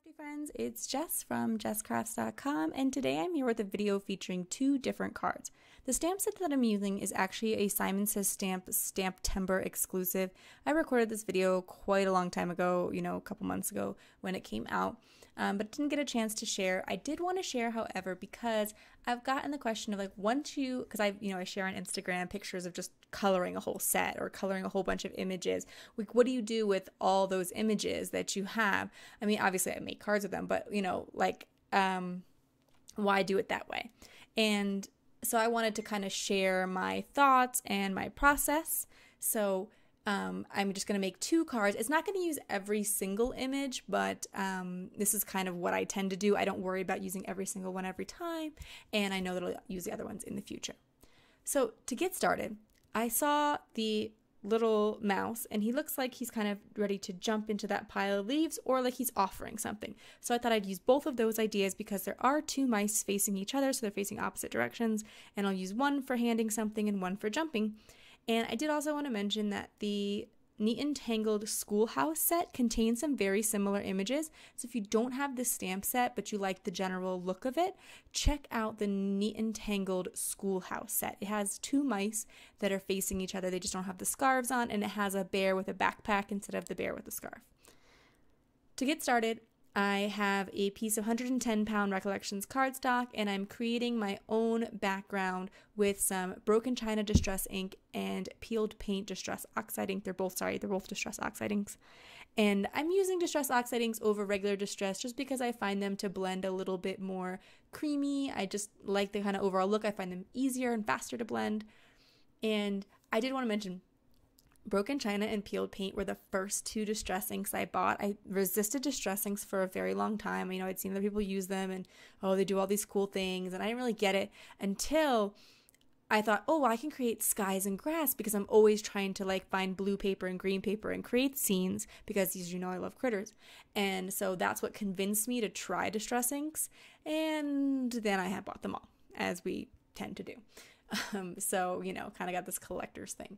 Hey friends, it's Jess from jesscrafts.com, and today I'm here with a video featuring two different cards. The stamp set that I'm using is actually a Simon Says Stamptember exclusive. I recorded this video quite a long time ago, a couple months ago when it came out, but didn't get a chance to share. I did want to share, however, because I've gotten the question of because I share on Instagram pictures of just coloring a whole set or coloring a whole bunch of images. Like, what do you do with all those images that you have? I mean, obviously I make cards with them, but why do it that way? And so I wanted to kind of share my thoughts and my process. So I'm just going to make two cards. It's not going to use every single image, but this is kind of what I tend to do. I don't worry about using every single one every time, and I know that I'll use the other ones in the future. So to get started, I saw the little mouse, and he looks like he's kind of ready to jump into that pile of leaves, or like he's offering something. So I thought I'd use both of those ideas because there are two mice facing each other, so they're facing opposite directions, and I'll use one for handing something and one for jumping. And I did also want to mention that the Neat and Tangled Schoolhouse set contains some very similar images. So if you don't have this stamp set, but you like the general look of it, check out the Neat and Tangled Schoolhouse set. It has two mice that are facing each other. They just don't have the scarves on, and it has a bear with a backpack instead of the bear with the scarf. To get started, I have a piece of 110-pound Recollections cardstock, and I'm creating my own background with some Broken China Distress ink and Peeled Paint Distress Oxide ink. They're both Distress Oxide inks. And I'm using Distress Oxide inks over regular Distress just because I find them to blend a little bit more creamy. I just like the kind of overall look. I find them easier and faster to blend. And I did want to mention, Broken China and Peeled Paint were the first two distress inks I bought. I resisted distress inks for a very long time. I'd seen other people use them and, they do all these cool things, and I didn't really get it until I thought, I can create skies and grass because I'm always trying to find blue paper and green paper and create scenes because, as you know, I love critters. And so that's what convinced me to try distress inks, and then I had bought them all, as we tend to do. Kind of got this collector's thing.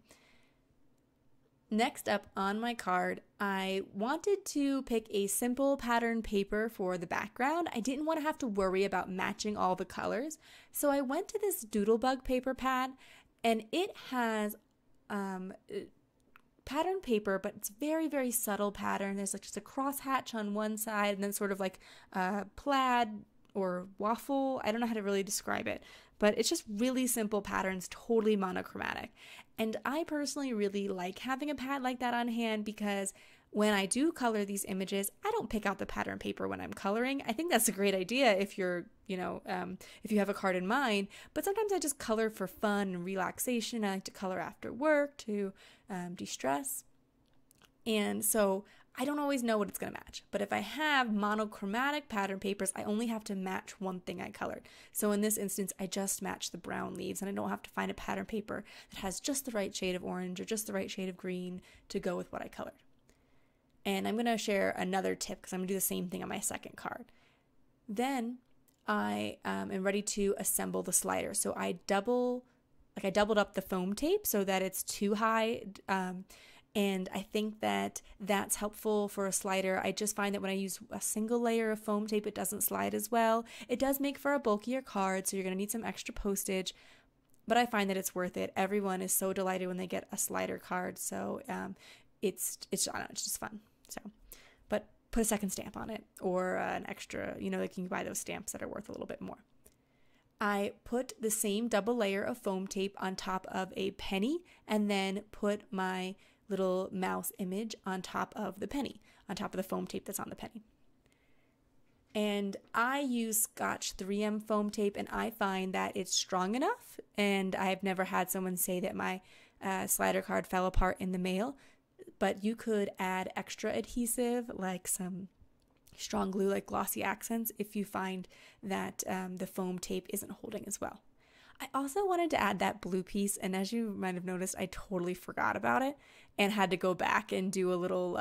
Next up on my card, I wanted to pick a simple pattern paper for the background. I didn't want to have to worry about matching all the colors, so I went to this Doodlebug paper pad, and it has pattern paper, but it's very, very subtle pattern. There's just a crosshatch on one side, and then sort of plaid or waffle. I don't know how to really describe it, but it's just really simple patterns, totally monochromatic. And I personally really like having a pad like that on hand because when I do color these images, I don't pick out the pattern paper when I'm coloring. I think that's a great idea if you're, if you have a card in mind, but sometimes I just color for fun and relaxation. I like to color after work to de-stress. And so I don't always know what it's going to match, but if I have monochromatic pattern papers, I only have to match one thing I colored. So in this instance, I just match the brown leaves, and I don't have to find a pattern paper that has just the right shade of orange or just the right shade of green to go with what I colored. And I'm going to share another tip because I'm going to do the same thing on my second card. Then I am ready to assemble the slider. So I doubled up the foam tape so that it's too high, and I think that that's helpful for a slider. I just find that when I use a single layer of foam tape, it doesn't slide as well. It does make for a bulkier card, so you're going to need some extra postage, but I find that it's worth it. Everyone is so delighted when they get a slider card, so it's just fun. So, but put a second stamp on it, or an extra, you can buy those stamps that are worth a little bit more. I put the same double layer of foam tape on top of a penny, and then put my little mouse image on top of the penny, on top of the foam tape that's on the penny. And I use Scotch 3M foam tape, and I find that it's strong enough, and I've never had someone say that my slider card fell apart in the mail, but you could add extra adhesive, like some strong glue, like glossy accents, if you find that the foam tape isn't holding as well. I also wanted to add that blue piece, and as you might have noticed, I totally forgot about it and had to go back and do a little,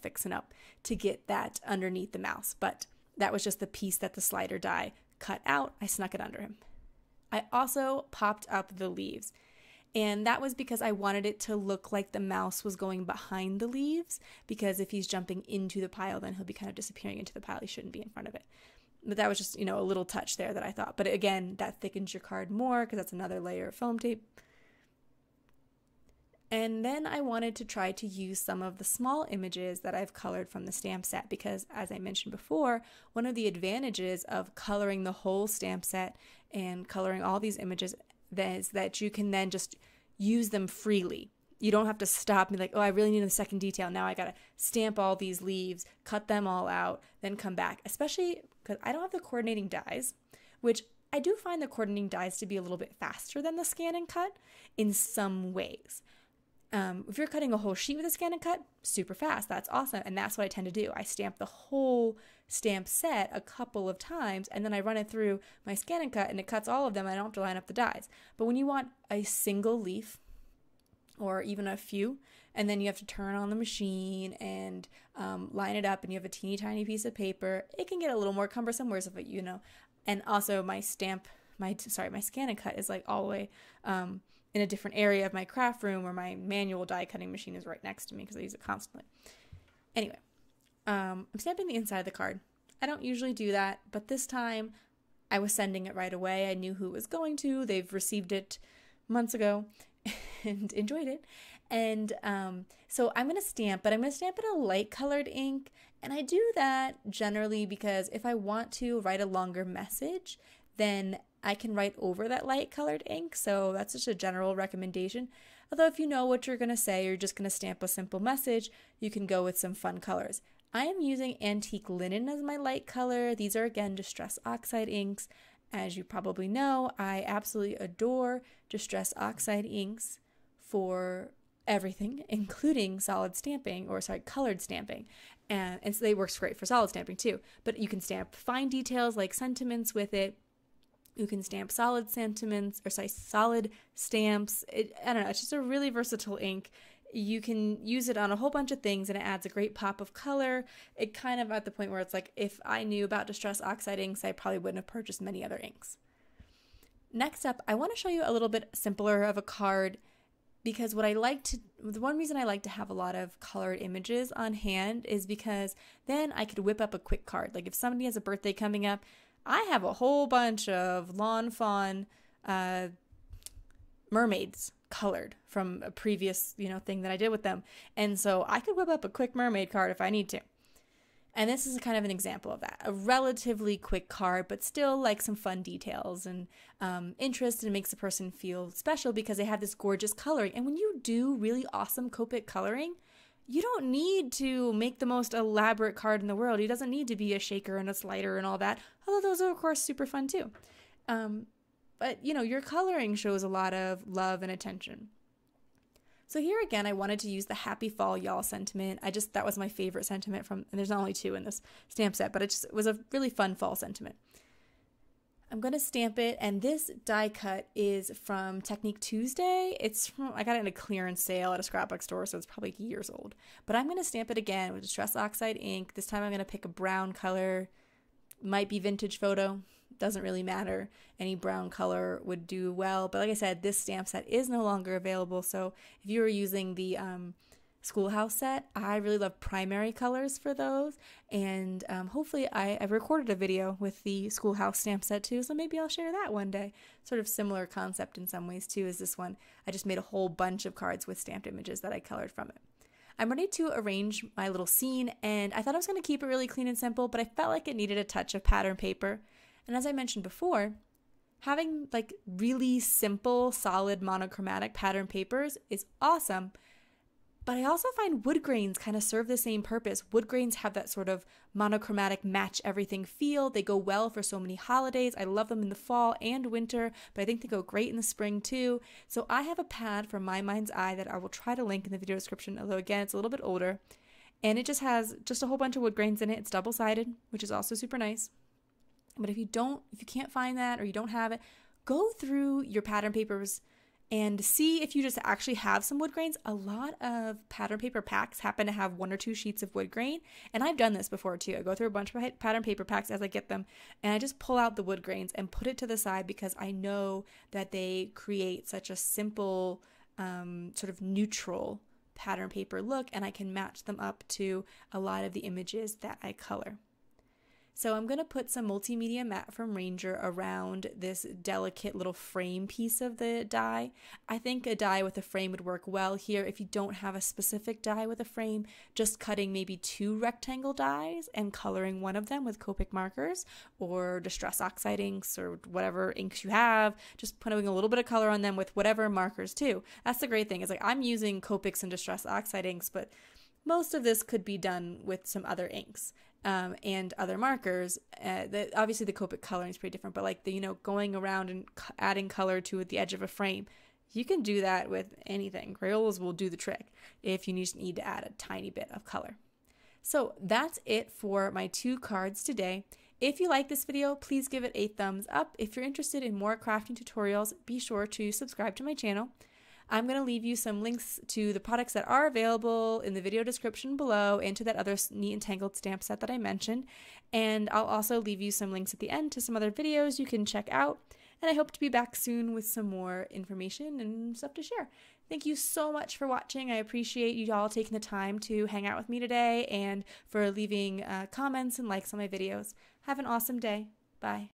fixing up to get that underneath the mouse. But that was just the piece that the slider die cut out. I snuck it under him. I also popped up the leaves. And that was because I wanted it to look like the mouse was going behind the leaves, because if he's jumping into the pile, then he'll be kind of disappearing into the pile. He shouldn't be in front of it. But that was just, a little touch there that I thought. But again, that thickens your card more because that's another layer of foam tape. And then I wanted to try to use some of the small images that I've colored from the stamp set because, as I mentioned before, one of the advantages of coloring the whole stamp set and coloring all these images is that you can then just use them freely. You don't have to stop and be like, oh, I really need a second detail. Now I got to stamp all these leaves, cut them all out, then come back, especially because I don't have the coordinating dies, which I do find the coordinating dies to be a little bit faster than the scan and cut in some ways. If you're cutting a whole sheet with a scan and cut, super fast. That's awesome. And that's what I tend to do. I stamp the whole stamp set a couple of times and then I run it through my scan and cut and it cuts all of them. I don't have to line up the dies. But when you want a single leaf or even a few, and then you have to turn on the machine and line it up and you have a teeny tiny piece of paper, it can get a little more cumbersome. Whereas if it, and also my scan and cut is like all the way in a different area of my craft room where my manual die cutting machine is right next to me because I use it constantly. Anyway, I'm stamping the inside of the card. I don't usually do that, but this time I was sending it right away. I knew who it was going to. They've received it months ago and enjoyed it. And so I'm going to stamp, but I'm going to stamp in a light colored ink. And I do that generally because if I want to write a longer message, then I can write over that light colored ink. So that's just a general recommendation. Although if you know what you're going to say, you're just going to stamp a simple message, you can go with some fun colors. I am using Antique Linen as my light color. These are again Distress Oxide inks. As you probably know, I absolutely adore Distress Oxide inks for everything, including colored stamping. And so they works great for solid stamping too. But you can stamp fine details like sentiments with it. You can stamp solid stamps. I don't know, it's just a really versatile ink. You can use it on a whole bunch of things and it adds a great pop of color. It kind of at the point where it's like, if I knew about Distress Oxide inks, I probably wouldn't have purchased many other inks. Next up, I want to show you a little bit simpler of a card because the one reason I like to have a lot of colored images on hand is because then I could whip up a quick card. Like if somebody has a birthday coming up, I have a whole bunch of Lawn Fawn mermaids colored from a previous, thing that I did with them. And so I could whip up a quick mermaid card if I need to. And this is kind of an example of that. A relatively quick card, but still like some fun details and interest, and it makes the person feel special because they have this gorgeous coloring. And when you do really awesome Copic coloring, you don't need to make the most elaborate card in the world. It doesn't need to be a shaker and a slider and all that, although those are, of course, super fun too. But, your coloring shows a lot of love and attention. So here again, I wanted to use the Happy Fall Y'all sentiment. That was my favorite sentiment and there's not only two in this stamp set, but it was a really fun fall sentiment. I'm going to stamp it, and this die cut is from Technique Tuesday. I got it in a clearance sale at a scrapbook store, so it's probably years old. But I'm going to stamp it again with Distress Oxide ink. This time I'm going to pick a brown color. Might be vintage photo. Doesn't really matter. Any brown color would do well. But like I said, this stamp set is no longer available, so if you were using the Schoolhouse set, I really love primary colors for those, and hopefully I've recorded a video with the Schoolhouse stamp set too, so maybe I'll share that one day. Sort of similar concept in some ways too as this one. I just made a whole bunch of cards with stamped images that I colored from it. I'm ready to arrange my little scene, and I thought I was going to keep it really clean and simple, but I felt like it needed a touch of pattern paper. And as I mentioned before, having like really simple, solid monochromatic pattern papers is awesome. But I also find wood grains kind of serve the same purpose. Wood grains have that sort of monochromatic match everything feel. They go well for so many holidays. I love them in the fall and winter, but I think they go great in the spring too. So I have a pad from My Mind's Eye that I will try to link in the video description, although again, it's a little bit older. And it just has just a whole bunch of wood grains in it. It's double-sided, which is also super nice. But if you can't find that or you don't have it, go through your pattern papers and see if you just actually have some wood grains. A lot of pattern paper packs happen to have 1 or 2 sheets of wood grain, and I've done this before too. I go through a bunch of pattern paper packs as I get them, and I just pull out the wood grains and put it to the side because I know that they create such a simple sort of neutral pattern paper look, and I can match them up to a lot of the images that I color. So I'm going to put some multimedia matte from Ranger around this delicate little frame piece of the die. I think a die with a frame would work well here. If you don't have a specific die with a frame, just cutting maybe 2 rectangle dies and coloring one of them with Copic markers or Distress Oxide inks or whatever inks you have, just putting a little bit of color on them with whatever markers too. That's the great thing, is like I'm using Copics and Distress Oxide inks, but most of this could be done with some other inks. And other markers. Obviously the Copic coloring is pretty different, but like going around and adding color to the edge of a frame, you can do that with anything. Crayolas will do the trick if you just need to add a tiny bit of color. So that's it for my 2 cards today. If you like this video, please give it a thumbs up. If you're interested in more crafting tutorials, be sure to subscribe to my channel. I'm going to leave you some links to the products that are available in the video description below and to that other neat and tangled stamp set that I mentioned. And I'll also leave you some links at the end to some other videos you can check out. And I hope to be back soon with some more information and stuff to share. Thank you so much for watching. I appreciate you all taking the time to hang out with me today and for leaving comments and likes on my videos. Have an awesome day. Bye.